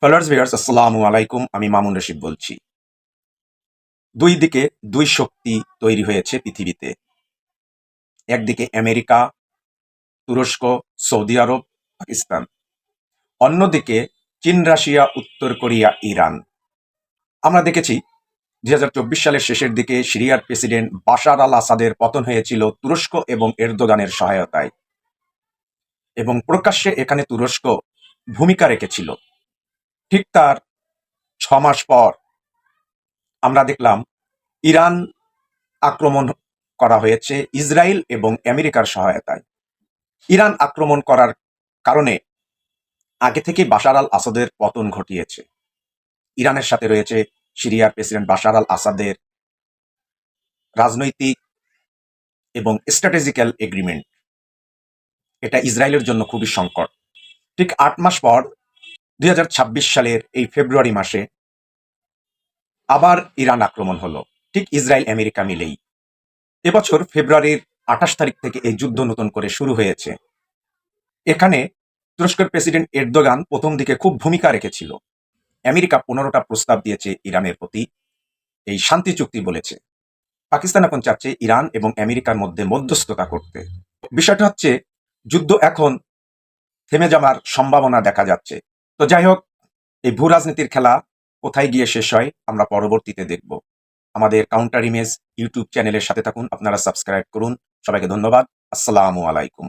Followers viewers আসসালামু আলাইকুম। আমি মামুন রশিদ বলছি। দুই দিকে দুই শক্তি তৈরি হয়েছে পৃথিবীতে। একদিকে আমেরিকা, তুরস্ক, সৌদি আরব, পাকিস্তান। অন্যদিকে চীন, রাশিয়া, উত্তর কোরিয়া, ইরান। আমরা দেখেছি ২০২৪ সালের শেষের দিকে সিরিয়ার প্রেসিডেন্ট বাশার আল আসাদের পতন হয়েছিল তুরস্ক এবং এরদোগানের সহায়তায়, এবং প্রকাশ্যে এখানে তুরস্ক ভূমিকা রেখেছিল। ঠিক তার ৬ মাস পর আমরা দেখলাম ইরান আক্রমণ করা হয়েছে ইসরায়েল এবং আমেরিকার সহায়তায়। ইরান আক্রমণ করার কারণে আগে থেকে বাশার আল আসাদের পতন ঘটিয়েছে। ইরানের সাথে রয়েছে সিরিয়ার প্রেসিডেন্ট বাশার আল আসাদের রাজনৈতিক এবং স্ট্র্যাটেজিক্যাল এগ্রিমেন্ট। এটা ইসরায়েলের জন্য খুবই সংকট। ঠিক ৮ মাস পর ২০২৬ সালের এই ফেব্রুয়ারি মাসে আবার ইরান আক্রমণ হলো, ঠিক ইসরায়েল আমেরিকা মিলেই। এবছর ফেব্রুয়ারির ২৮ তারিখ থেকে এই যুদ্ধ নতুন করে শুরু হয়েছে। এখানে তুরস্কের প্রেসিডেন্ট এরদোগান প্রথম দিকে খুব ভূমিকা রেখেছিল। আমেরিকা ১৫টা প্রস্তাব দিয়েছে ইরানের প্রতি, এই শান্তি চুক্তি বলেছে। পাকিস্তান এখন চাচ্ছে ইরান এবং আমেরিকার মধ্যে মধ্যস্থতা করতে। বিষয়টা হচ্ছে যুদ্ধ এখন থেমে যাওয়ার সম্ভাবনা দেখা যাচ্ছে। তো যাই হোক, এই ভূ রাজনীতির খেলা কোথায় গিয়ে শেষ হয় আমরা পরবর্তীতে দেখব। আমাদের কাউন্টার ইমেজ ইউটিউব চ্যানেলের সাথে থাকুন, আপনারা সাবস্ক্রাইব করুন। সবাইকে ধন্যবাদ। আসসালামু আলাইকুম।